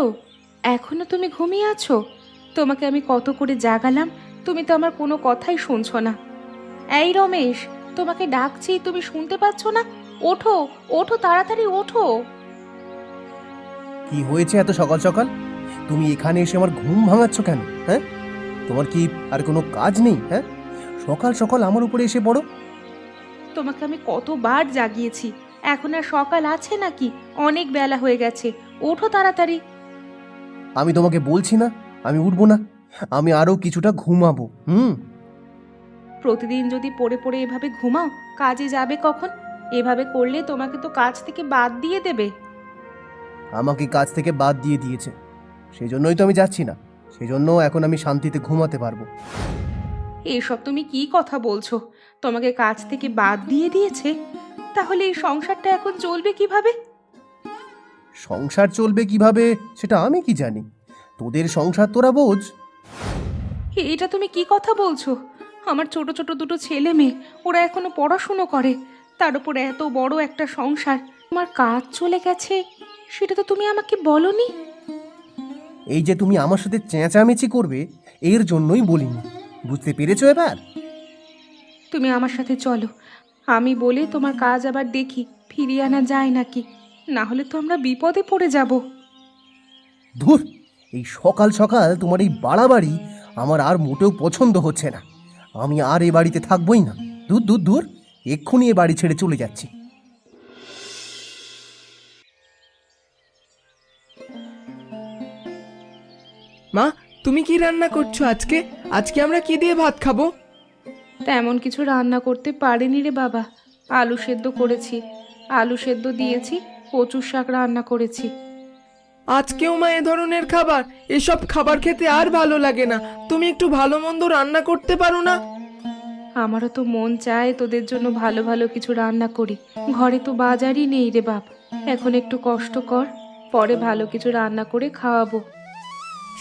হলো? এখনো তুমি ঘুমিয়ে আছো? তোমাকে আমি কত করে জাগালাম, তুমি তো আমার কোনো কথাই শুনছো না। এই রমেশ, তোমাকে ডাকছি, তুমি শুনতে পাচ্ছ না? ওঠো, ওঠো, তাড়াতাড়ি ওঠো। কি হয়েছে এত সকাল সকাল? তুমি এখানে এসে আমার ঘুম ভাঙাচ্ছ কেন? হ্যাঁ, তোমার কি আর কোনো কাজ নেই? হ্যাঁ, সকাল সকাল আমার উপরে এসে পড়ো। তোমাকে আমি কতবার জাগিয়েছি, এখন আর সকাল আছে নাকি? অনেক বেলা হয়ে গেছে, ওঠো তাড়াতাড়ি। আমি তোমাকে বলছি না আমি উঠবো না, আমি আরো কিছুটা ঘুমাবো। প্রতিদিন যদি পড়ে পড়ে এভাবে ঘুমাও, কাজে যাবে কখন? এভাবে করলে তোমাকে তো কাজ থেকে বাদ দিয়ে দেবে। আমাকে কাজ থেকে বাদ দিয়ে দিয়েছে, সেই জন্যই তো আমি যাচ্ছি না। সেই জন্য এখন আমি শান্তিতে ঘুমাতে পারবো। এসব তুমি কি কথা বলছো? তোমাকে কাজ থেকে বাদ দিয়ে দিয়েছে? তাহলে এই সংসারটা এখন চলবে কিভাবে? সংসার চলবে কিভাবে সেটা আমি কি জানি? তোদের সংসার তোরা বোঝ। এটা তুমি কি কথা বলছো? আমার ছোট ছোট দুটো ছেলে মেয়ে, ওরা এখনো পড়াশুনো করে, তার উপর এত বড় একটা সংসার। তোমার কাজ চলে গেছে, সেটা তো তুমি আমাকে বলনি। এই যে তুমি আমার সাথে চেঁচামেচি করবে, এর জন্যই বলিনি। বুঝতে পেরেছো এবার? তুমি আমার সাথে চলো, আমি বলে তোমার কাজ আবার দেখি ফিরিয়ে আনা যায় নাকি, না হলে তো আমরা বিপদে পড়ে যাব। ধুর, এই সকাল সকাল তোমার এই বাড়াবাড়ি আমার আর মোটেও পছন্দ হচ্ছে না। আমি আর এ বাড়িতে থাকবোই না। দূর দূর দূর, এক্ষুনি এ বাড়ি ছেড়ে চলে যাচ্ছি। মা, তুমি কি রান্না করছো আজকে? আজকে আমরা কি দিয়ে ভাত খাবো? তেমন কিছু রান্না করতে পারিনি রে বাবা। আলু সেদ্ধ করেছি, আলু সেদ্ধ দিয়েছি, কচুর শাক রান্না করেছি। আজকেও মা এ ধরনের খাবার? এসব খাবার খেতে আর ভালো লাগে না। তুমি একটু ভালো মন্দ রান্না করতে পারো না? আমারও তো মন চায় তোদের জন্য ভালো ভালো কিছু রান্না করি, ঘরে তো বাজারই নেই রে বাপ। এখন একটু কষ্ট কর, পরে ভালো কিছু রান্না করে খাওয়াবো।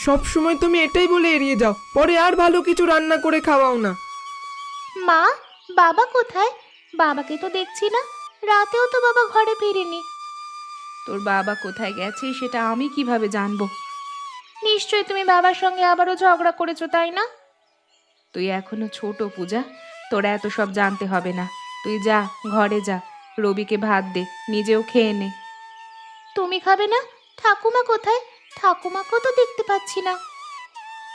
সব সময় তুমি এটাই বলে এড়িয়ে যাও, পরে আর ভালো কিছু রান্না করে খাওয়াও না। মা, বাবা কোথায়? বাবাকে তো দেখছি না, রাতেও তো বাবা ঘরে ফিরেনি। তোর বাবা কোথায় গেছে সেটা আমি কিভাবে জানবো? নিশ্চয়ই তুমি বাবার সঙ্গে আবারও ঝগড়া করেছো, তাই না? তুই এখনো ছোট পূজা, তোরা এত সব জানতে হবে না। তুই যা, ঘরে যা, রবিকে ভাত দে, নিজেও খেয়ে নে। তুমি খাবে না? ঠাকুমা কোথায়? ঠাকুমাকেও তো দেখতে পাচ্ছি না।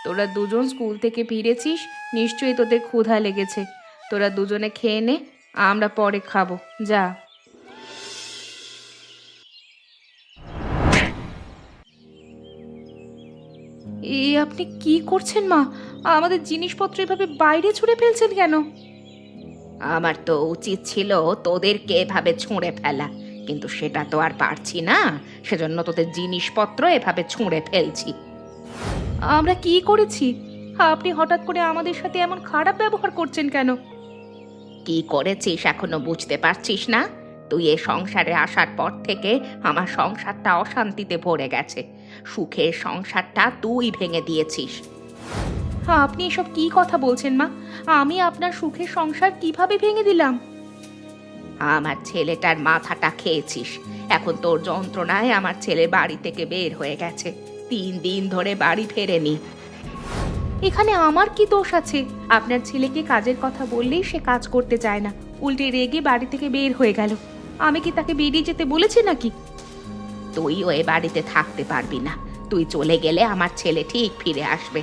তোরা দুজন স্কুল থেকে ফিরেছিস, নিশ্চয়ই তোদের ক্ষুধা লেগেছে। তোরা দুজনে খেয়ে নে, আমরা পরে খাবো, যা। আপনি কি করছেন মা? আমাদের জিনিসপত্র এভাবে বাইরে ছুঁড়ে ফেলছেন কেন? আমার তো উচিত ছিল তোদেরকে এভাবে ছুঁড়ে ফেলা, কিন্তু সেটা তো আর পারছি না, সেজন্য তোদের জিনিসপত্র এভাবে ছুঁড়ে ফেলছি। আমরা কি করেছি? আপনি হঠাৎ করে আমাদের সাথে এমন খারাপ ব্যবহার করছেন কেন? কি করেছিস এখনো বুঝতে পারছিস না? তুই এ সংসারে আসার পর থেকে আমার সংসারটা অশান্তিতে ভরে গেছে। সুখের সংসারটা তুই ভেঙে দিয়েছিস। আপনি এসব কি কথা বলছেন মা? আমি আপনার সুখের সংসার কিভাবে ভেঙে দিলাম? আমার ছেলেটার মাথাটা খেয়েছিস। এখন তোর যন্ত্রণায় আমার ছেলে বাড়ি থেকে বের হয়ে গেছে, 3 দিন ধরে বাড়ি ফেরেনি। এখানে আমার কি দোষ আছে? আপনার ছেলেকে কাজের কথা বললেই সে কাজ করতে চায় না, উল্টে রেগে বাড়ি থেকে বের হয়ে গেল। আমি কি তাকে বেরিয়ে যেতে বলেছি নাকি? তুইও এ বাড়িতে থাকতে পারবি না। তুই চলে গেলে আমার ছেলে ঠিক ফিরে আসবে।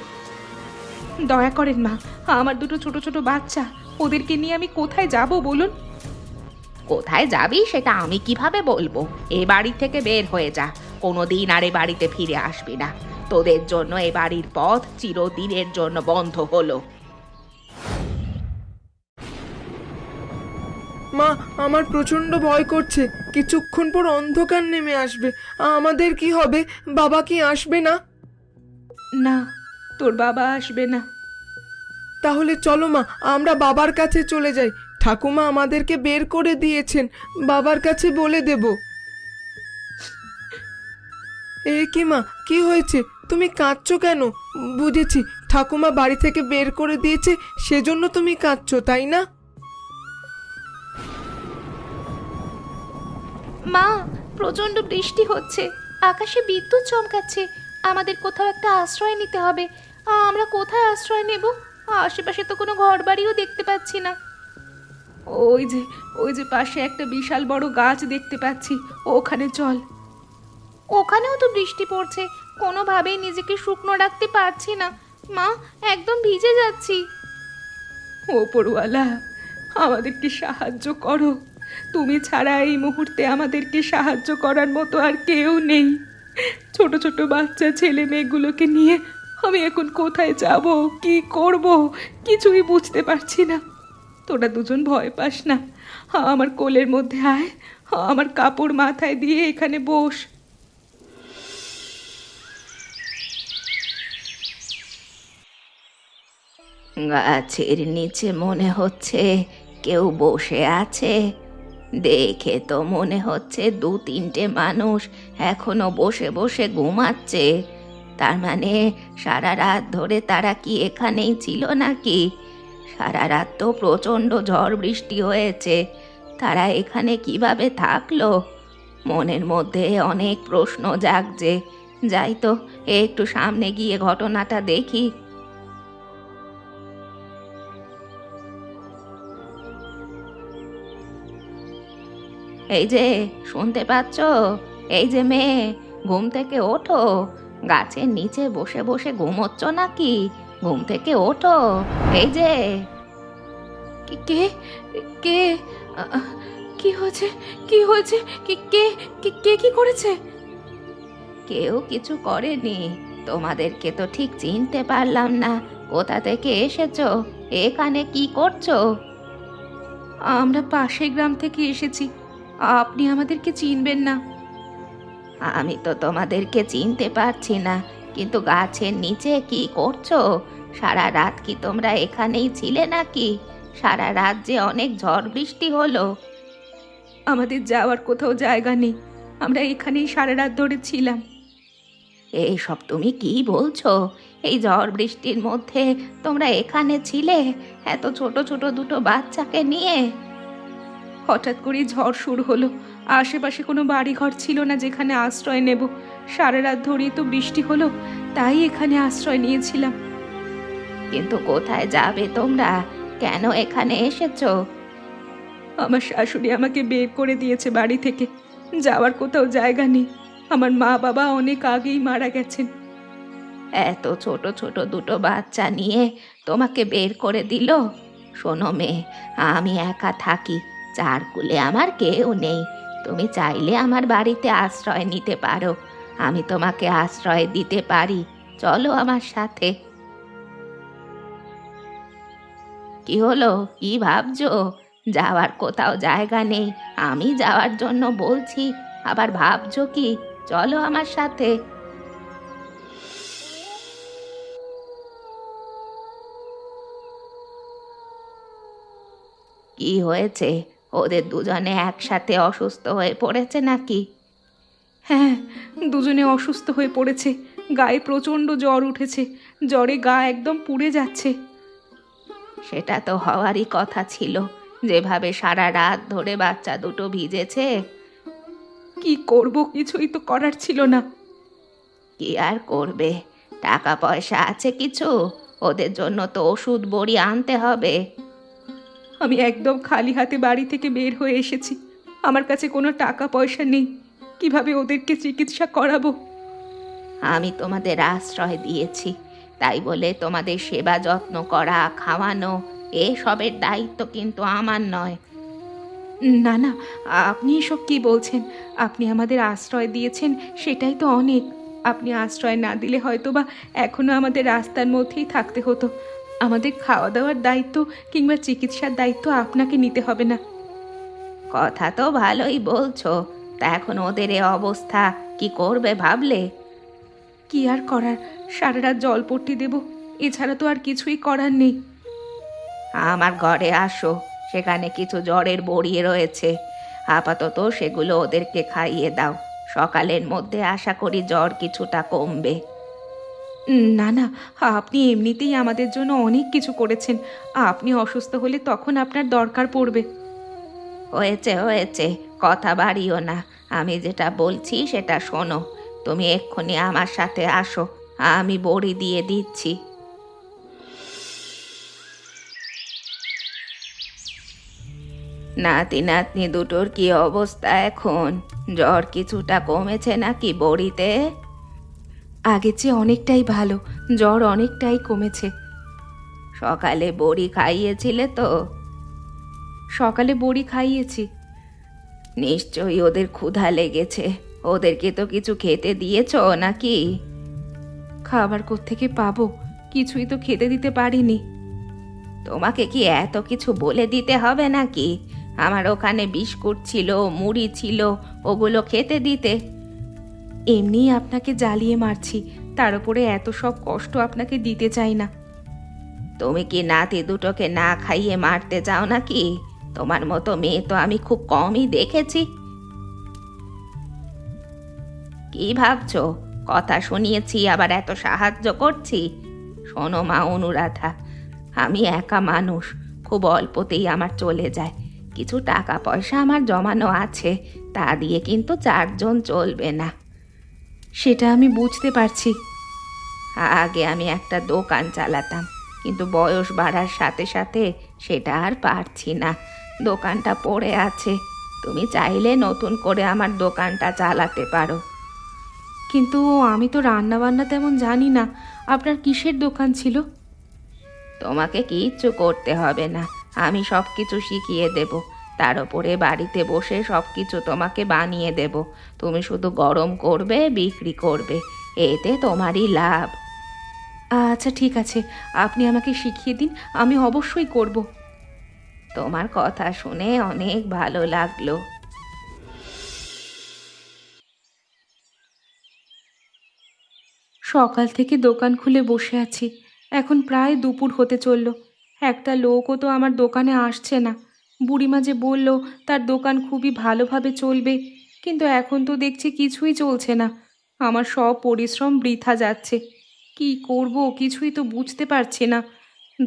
দয়া করেন মা, আমার দুটো ছোট ছোট বাচ্চা, ওদেরকে নিয়ে আমি কোথায় যাব বলুন? কোথায় যাবি সেটা আমি কিভাবে বলবো? এ বাড়ি থেকে বের হয়ে যা, কোনোদিন আর এ বাড়িতে ফিরে আসবি না। তোদের জন্য এ বাড়ির পথ চিরদিনের জন্য বন্ধ হলো। মা, আমার প্রচন্ড ভয় করছে। কিছুক্ষণ পর অন্ধকার নেমে আসবে। আমাদের কি হবে? বাবা কি আসবে না? না, তোর বাবা আসবে না। তাহলে চলো মা, আমরা বাবার কাছে চলে যাই। ঠাকুমা আমাদেরকে বের করে দিয়েছেন, বাবার কাছে বলে দেব। এ কি মা, কি হয়েছে? তুমি কাঁদছো কেন? বুঝেছি, ঠাকুমা বাড়ি থেকে বের করে দিয়েছে, সেজন্য তুমি কাঁদছো, তাই না? মা, প্রচন্ড বৃষ্টি হচ্ছে, আকাশে বিদ্যুৎ চমকাচ্ছে। আমাদের কোথাও একটা আশ্রয় নিতে হবে। আমরা কোথায় আশ্রয় নেব? আশেপাশে তো কোনো ঘরবাড়িও দেখতে পাচ্ছি না। ওই যে ওই যে পাশে একটা বিশাল বড় গাছ দেখতে পাচ্ছি, ওখানে চল। ওখানেও তো বৃষ্টি পড়ছে, কোনোভাবেই নিজেকে শুকনো রাখতে পারছি না মা, একদম ভিজে যাচ্ছি। ওপরওয়ালা, আমাদেরকে সাহায্য করো। তুমি ছাড়া এই মুহূর্তে আমাদেরকে সাহায্য করার মতো আর কেউ নেই। ছোট ছোট বাচ্চা ছেলে মেয়েগুলোকে নিয়ে আমি এখন কোথায় যাব, কি করব, কিছুই বুঝতে পারছি না। তোরা দুজন ভয় পাস না, আমার কোলের মধ্যে আয়, আমার কাপড় মাথায় দিয়ে এখানে বস। গাছের নিচে মনে হচ্ছে কেউ বসে আছে। দেখে তো মনে হচ্ছে 2-3টে মানুষ এখনো বসে বসে ঘুমাচ্ছে। তার মানে সারা রাত ধরে তারা কি এখানেই ছিল নাকি? সারা রাত তো প্রচণ্ড ঝড় বৃষ্টি হয়েছে, তারা এখানে কিভাবে থাকলো? মনের মধ্যে অনেক প্রশ্ন জাগছে। যাই তো, একটু সামনে গিয়ে ঘটনাটা দেখি। এই যে, শুনতে পাচ্ছ? এই যে মেয়ে, ঘুম থেকে ওঠো। গাছের নিচে বসে বসে ঘুমোচ্ছ নাকি? ঘুম থেকে ওঠো। এই যে। কে কে কি হয়েছে? কি হয়েছে? কে কে কে কি করেছে? কেউ কিছু করেনি। তোমাদেরকে তো ঠিক চিনতে পারলাম না। কোথা থেকে এসেছো? এখানে কি করছো? আমরা পাশের গ্রাম থেকে এসেছি। আপনি আমাদেরকে চিনবেন না। আমি তো তোমাদেরকে চিনতে পারছি না, কিন্তু গাছের নিচে কি করছো? সারা রাত কি তোমরা এখানেই ছিলে নাকি? সারা রাত যে অনেক ঝড় বৃষ্টি হলো। আমাদের যাওয়ার কোথাও জায়গা নেই, আমরা এখানেই সারা রাত ধরে ছিলাম। এইসব তুমি কি বলছো? এই ঝড় বৃষ্টির মধ্যে তোমরা এখানে ছিলে, এত ছোট ছোট দুটো বাচ্চাকে নিয়ে? হঠাৎ করে ঝড় শুরু হলো, আশেপাশে কোনো বাড়িঘর ছিল না যেখানে আশ্রয় নেব। সারা রাত ধরেই তো বৃষ্টি হলো, তাই এখানে আশ্রয় নিয়েছিলাম। কিন্তু কোথায় যাবে তোমরা? কেন এখানে এসেছো? আমার শাশুড়ি আমাকে বের করে দিয়েছে বাড়ি থেকে। যাওয়ার কোথাও জায়গা নেই। আমার মা বাবা অনেক আগেই মারা গেছেন। এত ছোট ছোট দুটো বাচ্চা নিয়ে তোমাকে বের করে দিল? শোনো মেয়ে, আমি একা থাকি, চারকুলে আমার কেউ নেই। তুমি চাইলে আমার বাড়িতে আশ্রয় নিতে পারো, আমি তোমাকে আশ্রয় দিতে পারি। চলো আমার সাথে। কি হলো? কি ভাবছো? যাওয়ার কোথাও জায়গা নেই, আমি যাওয়ার জন্য বলছি, আবার ভাবছো কি? চলো আমার সাথে। কি হয়েছে? ওদের দুজনে একসাথে অসুস্থ হয়ে পড়েছে নাকি? হ্যাঁ, দুজনে অসুস্থ হয়ে পড়েছে। গায়ে প্রচণ্ড জ্বর উঠেছে, জ্বরে গা একদম পুড়ে যাচ্ছে। সেটা তো হওয়ারই কথা ছিল, যেভাবে সারা রাত ধরে বাচ্চা দুটো ভিজেছে। কি করব, কিছুই তো করার ছিল না। কি আর করবে? টাকা পয়সা আছে কিছু? ওদের জন্য তো ওষুধ বড়ি আনতে হবে। আমি একদম খালি হাতে বাড়ি থেকে বের হয়ে এসেছি, আমার কাছে কোনো টাকা পয়সা নেই। কিভাবে ওদেরকে চিকিৎসা করাবো? আমি তোমাদের আশ্রয় দিয়েছি, তাই বলে তোমাদের সেবা যত্ন করা, খাওয়ানো, এসবের দায়িত্ব কিন্তু আমার নয়। না না, আপনি এসব কি বলছেন? আপনি আমাদের আশ্রয় দিয়েছেন, সেটাই তো অনেক। আপনি আশ্রয় না দিলে হয়তোবা এখনো আমাদের রাস্তার মধ্যেই থাকতে হতো। আমাদের খাওয়া দাওয়ার দায়িত্ব কিংবা চিকিৎসার দায়িত্ব আপনাকে নিতে হবে না। কথা তো ভালোই বলছো, তা এখন ওদের এ অবস্থা, কি করবে ভাবলে? কি আর করার, সারা রাত জলপট্টি দেব, এছাড়া তো আর কিছুই করার নেই। আমার ঘরে আসো, সেখানে কিছু জ্বরের বড়ি রয়েছে, আপাতত সেগুলো ওদেরকে খাইয়ে দাও। সকালের মধ্যে আশা করি জ্বর কিছুটা কমবে। না না, আপনি এমনিতেই আমাদের জন্য অনেক কিছু করেছেন। আপনি অসুস্থ হলে তখন আপনার দরকার পড়বে। হয়েছে হয়েছে, কথা বাড়িও না। আমি যেটা বলছি সেটা শোনো। তুমি এক্ষুনি আমার সাথে আসো, আমি বড়ি দিয়ে দিচ্ছি। নাতি নাতনি দুটোর কি অবস্থা এখন? জ্বর কিছুটা কমেছে নাকি বড়িতে? আগের চেয়ে অনেকটাই ভালো, জ্বর অনেকটাই কমেছে। সকালে বড়ি খাইয়েছিলে তো? সকালে বড়ি খাইয়েছি। নিশ্চয়ই ওদের ক্ষুধা লেগেছে, ওদেরকে তো কিছু খেতে দিয়েছো নাকি? খাবার কোত্থেকে পাবো, কিছুই তো খেতে দিতে পারিনি। তোমাকে কি এত কিছু বলে দিতে হবে নাকি? আমার ওখানে বিস্কুট ছিল, মুড়ি ছিল, ওগুলো খেতে দিতে। এমনিই আপনাকে জ্বালিয়ে মারছি, তার উপরে এত সব কষ্ট আপনাকে দিতে চাই না। তুমি কি নাতি দুটোকে না খাইয়ে মারতে চাও নাকি? তোমার মতো মেয়ে তো আমি খুব কমই দেখেছি। কি ভাবছো, কথা শুনিয়েছি আবার এত সাহায্য করছি? শোনো মা অনুরাধা, আমি একা মানুষ, খুব অল্পতেই আমার চলে যায়। কিছু টাকা পয়সা আমার জমানো আছে, তা দিয়ে কিন্তু চারজন চলবে না। সেটা আমি বুঝতে পারছি। আগে আমি একটা দোকান চালাতাম, কিন্তু বয়স বাড়ার সাথে সাথে সেটা আর পারছি না। দোকানটা পড়ে আছে, তুমি চাইলে নতুন করে আমার দোকানটা চালাতে পারো। কিন্তু আমি তো রান্না বান্না তেমন জানি না, আপনার কিসের দোকান ছিল? তোমাকে কিচ্ছু করতে হবে না, আমি সব কিছু শিখিয়ে দেব। তার উপরে বাড়িতে বসে সব কিছু তোমাকে বানিয়ে দেব। তুমি শুধু গরম করবে, বিক্রি করবে, এতে তোমারই লাভ। আচ্ছা ঠিক আছে, আপনি আমাকে শিখিয়ে দিন, আমি অবশ্যই করব। তোমার কথা শুনে অনেক ভালো লাগলো। সকাল থেকে দোকান খুলে বসে আছি, এখন প্রায় দুপুর হতে চলল। একটা লোকও তো আমার দোকানে আসছে না। বুড়িমা যে বলল তার দোকান খুবই ভালোভাবে চলবে, কিন্তু এখন তো দেখছি কিছুই চলছে না। আমার সব পরিশ্রম বৃথা যাচ্ছে। কি করব কিছুই তো বুঝতে পারছি না।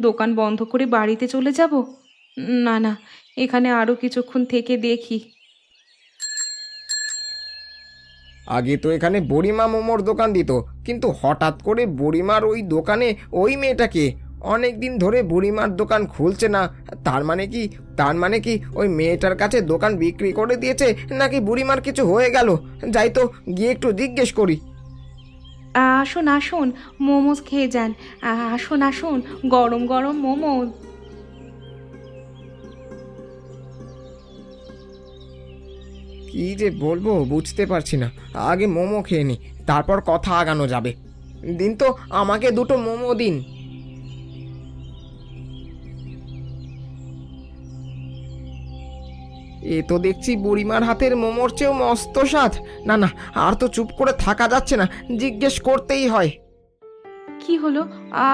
দোকান বন্ধ করে বাড়িতে চলে যাব? না না, এখানে আরও কিছুক্ষণ থেকে দেখি। আগে তো এখানে বুড়িমা মোমোর দোকান দিত, কিন্তু হঠাৎ করে বুড়িমার ওই দোকানে ওই মেয়েটাকে অনেক দিন ধরে বুড়িমার দোকান খুলছে না। তার মানে কি ওই মেয়েটার কাছে দোকান বিক্রি করে দিয়েছে, নাকি বুড়িমার কিছু হয়ে গেল? যাই তো গিয়ে একটু জিজ্ঞেস করি। আসুন আসুন, মোমোজ খেয়ে যান। আসুন আসুন, গরম গরম মোমোজ। কি যে বলবো বুঝতে পারছি না। আগে মোমো খেয়ে নি, তারপর কথা আগানো যাবে। দিন তো আমাকে দুটো মোমো দিন। এ তো দেখছি বুড়িমার হাতের মোমোর চেয়েও মস্ত স্বাদ। না না, আর তো চুপ করে থাকা যাচ্ছে না, জিজ্ঞেস করতেই হয়। কি হলো,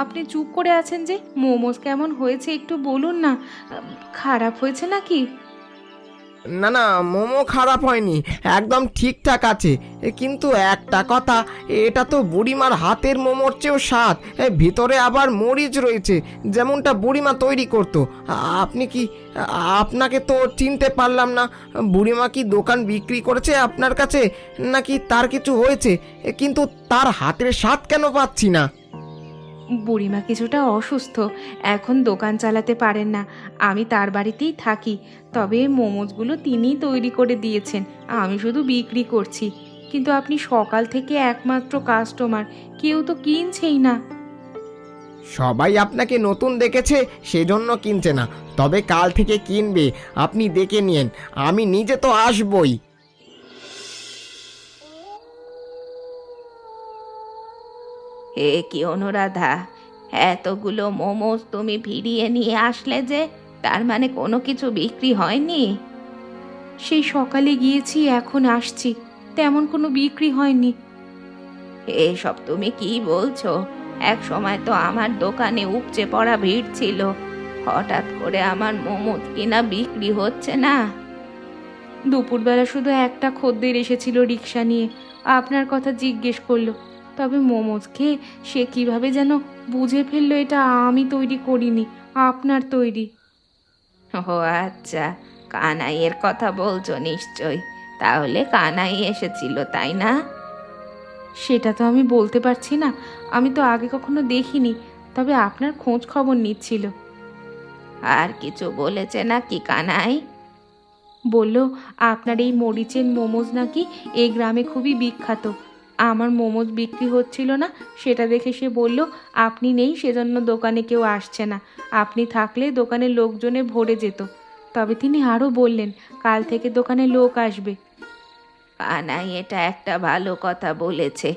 আপনি চুপ করে আছেন যে? মোমোজ কেমন হয়েছে একটু বলুন না। খারাপ হয়েছে নাকি? না না, মোমো খারাপ হয়নি, একদম ঠিকঠাক আছে। কিন্তু একটা কথা, এটা তো বুড়িমার হাতের মোমোর চেয়েও স্বাদ। ভিতরে আবার মরিচ রয়েছে, যেমনটা বুড়িমা তৈরি করতো। আপনি কি, আপনাকে তো চিনতে পারলাম না। বুড়িমা কি দোকান বিক্রি করেছে আপনার কাছে, নাকি তার কিছু হয়েছে? কিন্তু তার হাতের স্বাদ কেন পাচ্ছি না? বুড়িমা কিছুটা অসুস্থ, এখন দোকান চালাতে পারেন না। আমি তার বাড়িতেই থাকি, তবে মোমোজগুলো তিনিই তৈরি করে দিয়েছেন, আমি শুধু বিক্রি করছি। কিন্তু আপনি সকাল থেকে একমাত্র কাস্টমার, কেউ তো কিনছেই না। সবাই আপনাকে নতুন দেখেছে সেজন্য কিনছে না, তবে কাল থেকে কিনবে। আপনি দেখে নিন, আমি নিজে তো আসবই। এ কি অনুরাধা, এতগুলো মোমোজ তুমি ফিরিয়ে নিয়ে আসলে যে? তার মানে কোনো কিছু বিক্রি হয়নি? সেই সকালে গিয়েছি, এখন আসছি, তেমন কোনো বিক্রি হয়নি। এসব তুমি কি বলছো? এক সময় তো আমার দোকানে উপচে পড়া ভিড় ছিল, হঠাৎ করে আমার মোমোজ কিনা বিক্রি হচ্ছে না। দুপুরবেলা শুধু একটা খদ্দের এসেছিল রিক্সা নিয়ে, আপনার কথা জিজ্ঞেস করলো, তবে মোমোজ খেয়ে সে কিভাবে যেন বুঝে ফেললো এটা আমি তৈরি করিনি, আপনার তৈরি। ও আচ্ছা, কানাইয়ের কথা বলছো নিশ্চয়। তাহলে কানাই এসেছিল, তাই না? সেটা তো আমি বলতে পারছি না, আমি তো আগে কখনো দেখিনি, তবে আপনার খোঁজ খবর নিচ্ছিল। আর কিছু বলেছে নাকি কানাই? বলল আপনার এই মরিচের মোমোজ নাকি এই গ্রামে খুবই বিখ্যাত। আমার মোমোজ বিক্রি হচ্ছিল না, সেটা দেখে সে বলল আপনি নেই, সেজন্য দোকানে কেউ আসছে না, আপনি থাকলে দোকানের লোকজনে ভরে যেত। তবে তিনি আরও বললেন কাল থেকে দোকানে লোক আসবে। কানাই এটা একটা ভালো কথা বলেছে।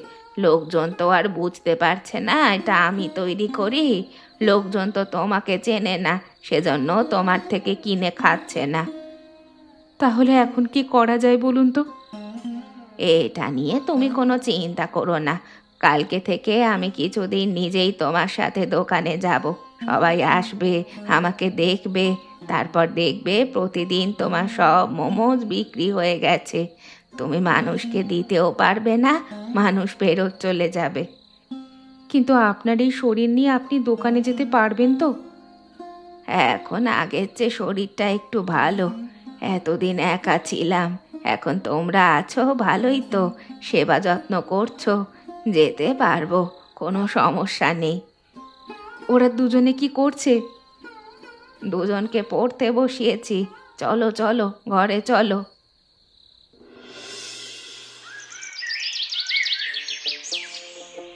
লোকজন তো আর বুঝতে পারছে না এটা আমি তৈরি করি। লোকজন তো তোমাকে চেনে না, সেজন্য তোমার থেকে কিনে খাচ্ছে না। তাহলে এখন কি করা যায় বলুন তো? এটা নিয়ে তুমি কোনো চিন্তা করো না। কালকে থেকে আমি কিছুদিন নিজেই তোমার সাথে দোকানে যাব। সবাই আসবে, আমাকে দেখবে, তারপর দেখবে প্রতিদিন তোমার সব মোমোজ বিক্রি হয়ে গেছে। তুমি মানুষকে দিতেও পারবে না, মানুষ ফেরত চলে যাবে। কিন্তু আপনার এই শরীর নিয়ে আপনি দোকানে যেতে পারবেন তো? এখন আগের চেয়ে শরীরটা একটু ভালো। এতদিন একা ছিলাম, এখন তোমরা আছো, ভালোই তো সেবা যত্ন করছো, যেতে পারবো, কোনো সমস্যা নেই। ওরা দুজনে কি করছে? দুজনকে পড়তে বসিয়েছি। চলো চলো, ঘরে চলো।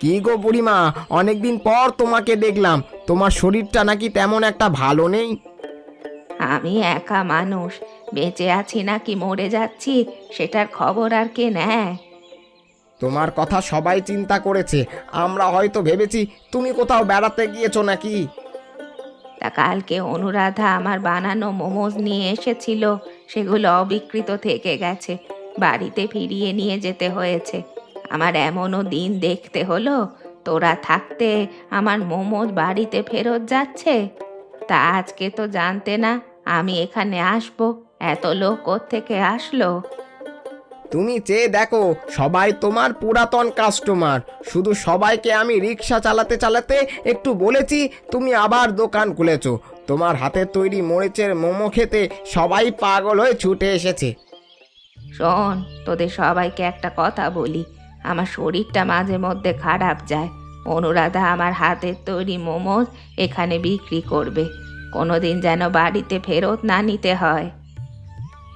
কি গো বুড়িমা, অনেকদিন পর তোমাকে দেখলাম। তোমার শরীরটা নাকি তেমন একটা ভালো নেই? আমি একা মানুষ, বেঁচে আছি নাকি মরে যাচ্ছি সেটার খবর আর কে নেয়? তোমার কথা সবাই চিন্তা করেছে, আমরা হয়তো ভেবেছি তুমি কোথাও বেড়াতে গিয়েছো নাকি। তা কালকে অনুরাধা আমার বানানো মোমোজ নিয়ে এসেছিল, সেগুলো অবিকৃত থেকে গেছে, বাড়িতে ফিরিয়ে নিয়ে যেতে হয়েছে। আমার এমনও দিন দেখতে হলো, তোরা থাকতে আমার মোমোজ বাড়িতে ফেরত যাচ্ছে। তা আজকে তো জানতে না আমি এখানে আসবো, এত লোক কোত্থেকে আসলো? তুমি চেয়ে দেখো, সবাই তোমার পুরাতন কাস্টমার। শুধু সবাইকে আমি রিক্সা চালাতে চালাতে একটু বলেছি, তুমি আবার দোকান খুলেছো। তোমার হাতের তৈরি মরিচের মোমো খেতে সবাই পাগল হয়ে ছুটে এসেছে। শোন, তোদের সবাইকে একটা কথা বলি, আমার শরীরটা মাঝে মধ্যে খারাপ যায়। অনুরাধা আমার হাতের তৈরি মোমোজ এখানে বিক্রি করবে, কোনোদিন যেন বাড়িতে ফেরত না নিতে হয়।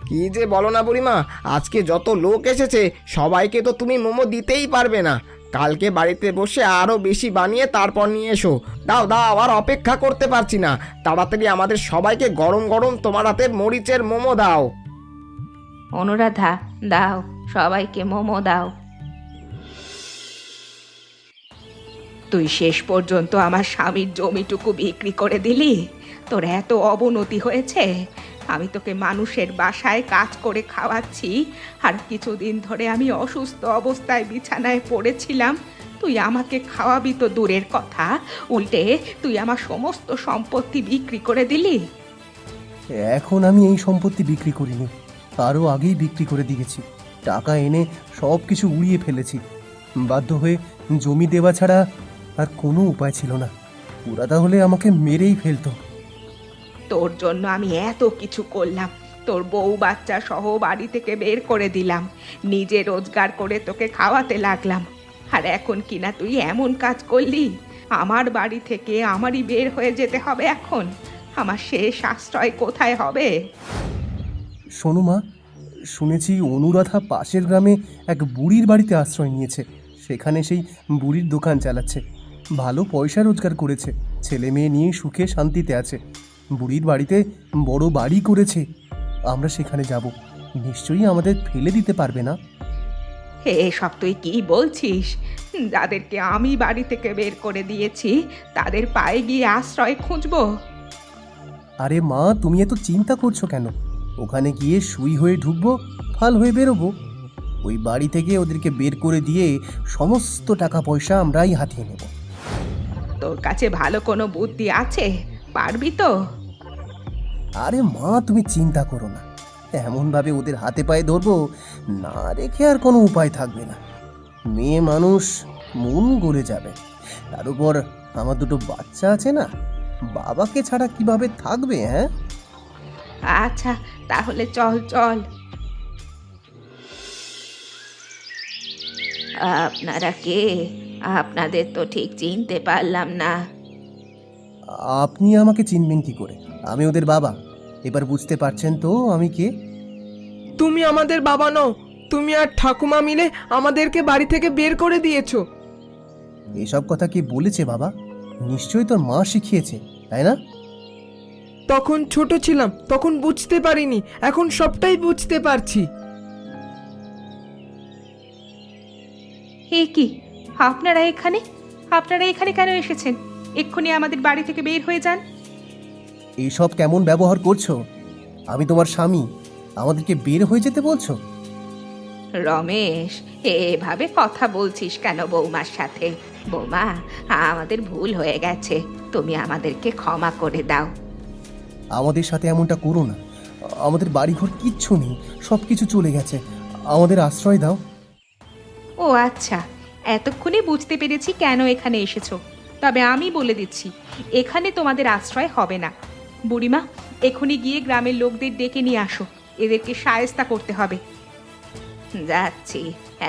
কি যে বলো না বুড়িমা, আজকে যত লোক এসেছে সবাইকে তো তুমি মোমো দিতেই পারবে না। কালকে বাড়িতে বসে আরো বেশি বানিয়ে তারপর নিয়ে এসো। দাও দাও, আর অপেক্ষা করতে পারছি না। তাড়াতাড়ি আমাদের সবাইকে গরম গরম তোমার হাতের মরিচের মোমো দাও। অনুরাধা, দাও, সবাইকে মোমো দাও। তুই শেষ পর্যন্ত আমার স্বামীর জমিটুকু বিক্রি করে দিলি? তোর এত অবনতি হয়েছে? আমি তোকে মানুষের বাসায় কাজ করে খাওয়াচ্ছি, আর কিছুদিন ধরে আমি অসুস্থ অবস্থায় বিছানায় পড়েছিলাম। তুই আমাকে খাওয়াবি তো দূরের কথা, উল্টে তুই আমার সমস্ত সম্পত্তি বিক্রি করে দিলি। এখন আমি এই সম্পত্তি বিক্রি করিনি, আরও আগেই বিক্রি করে দিয়েছি। টাকা এনে সব কিছু উড়িয়ে ফেলেছি। বাধ্য হয়ে জমি দেওয়া ছাড়া আর কোনো উপায় ছিল না। ওরা তাহলে আমাকে মেরেই ফেলতো। তোর জন্য আমি এত কিছু করলাম, তোর বউ বাচ্চা সহ বাড়ি থেকে বের করে দিলাম, নিজে রোজগার করে তোকে খাওয়াতে লাগলাম, আর এখন কিনা তুই এমন কাজ করলি? আমার বাড়ি থেকে আমারই বের হয়ে যেতে হবে এখন? আমার শেষ আশ্রয় কোথায় হবে? শোনো মা, শুনেছি অনুরাধা পাশের গ্রামে এক বুড়ির বাড়িতে আশ্রয় নিয়েছে। সেখানে সেই বুড়ির দোকান চালাচ্ছে, ভালো পয়সা রোজগার করেছে, ছেলে মেয়ে নিয়ে সুখে শান্তিতে আছে। বুড়ির বাড়িতে বড় বাড়ি করেছে। আমরা সেখানে যাব, নিশ্চয়ই আমাদের ফেলে দিতে পারবে না। এসব তুই কি বলছিস? যাদেরকে আমি বাড়ি থেকে বের করে দিয়েছি তাদের পায়ে গিয়ে আশ্রয় খুঁজবো? আরে মা, তুমি এত চিন্তা করছো কেন? ওখানে গিয়ে সুই হয়ে ঢুকবো, ফাল হয়ে বেরোবো। ওই বাড়ি থেকে ওদেরকে বের করে দিয়ে সমস্ত টাকা পয়সা আমরাই হাতিয়ে নেব। তোর কাছে ভালো কোনো বুদ্ধি আছে? পারবি তো? আরে মা, তুমি চিন্তা করো না, এমনভাবে ওদের হাতে পায়ে ধরবো, না রেখে আর কোনো উপায় থাকবে না। মেয়ে মানুষ, মন গলে যাবে। তার উপর আমার দুটো বাচ্চা আছে না, বাবাকে ছাড়া কিভাবে থাকবে? হ্যাঁ, আচ্ছা তাহলে চল চল। আপনারা কে? আপনাদের তো ঠিক চিনতে পারলাম না। আপনি আমাকে চিনবেন কি করে? আমি ওদের বাবা। এবার বুঝতে পারছেন তো আমি কে? তুমি আমাদের বাবা নও, তুমি আর ঠাকুমা মিলে আমাদেরকে বাড়ি থেকে বের করে দিয়েছো। এসব কথা কি বলেছে বাবা? নিশ্চয়ই তোর মা শিখিয়েছে, তাই না? তখন ছোট ছিলাম, তখন বুঝতে পারিনি, এখন সবটাই বুঝতে পারছি। এ কি, আপনারা এখানে? আপনারা এখানে কেন এসেছেন? এক্ষুনি আমাদের বাড়ি থেকে বের হয়ে যান। এইসব কেমন ব্যবহার করছো? আমি তোমার স্বামী, আমাদেরকে বের হয়ে যেতে বলছো? রমেশ, এভাবে কথা বলছিস কেন বৌমার সাথে? বৌমা, আমাদের ভুল হয়ে গেছে, তুমি আমাদেরকে ক্ষমা করে দাও। আমাদের সাথে এমনটা করো না। আমাদের বাড়িঘর কিচ্ছু নেই, সব কিছু চলে গেছে। আমাদের আশ্রয় দাও। ও আচ্ছা, এতক্ষণে বুঝতে পেরেছি কেন এখানে এসেছো। তবে আমি বলে দিচ্ছি, এখানে তোমাদের আশ্রয় হবে না। বুড়িমা, এখনই গিয়ে গ্রামের লোকদের ডেকে নিয়ে আসো, এদেরকে শায়েস্তা করতে হবে। যাচ্ছি,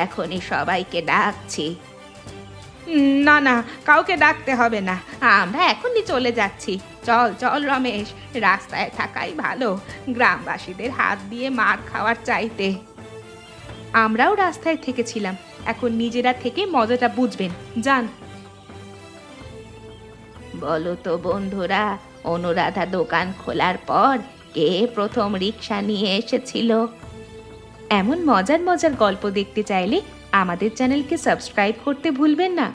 এখনই সবাইকে ডাকছি। না না, কাউকে ডাকতে হবে না, আমরা এখনই চলে যাচ্ছি। চল চল রমেশ, রাস্তায় থাকাই ভালো গ্রামবাসীদের হাত দিয়ে মার খাওয়ার চাইতে। আমরাও রাস্তায় থেকেছিলাম, এখন নিজেরা থেকে মজাটা বুঝবেন। যান। বলো তো বন্ধুরা, অনুরাধা দোকান খোলার পর কে প্রথম রিক্সা নিয়ে এসেছিল? এমন মজার মজার গল্প দেখতে চাইলে আমাদের চ্যানেলকে সাবস্ক্রাইব করতে ভুলবেন না।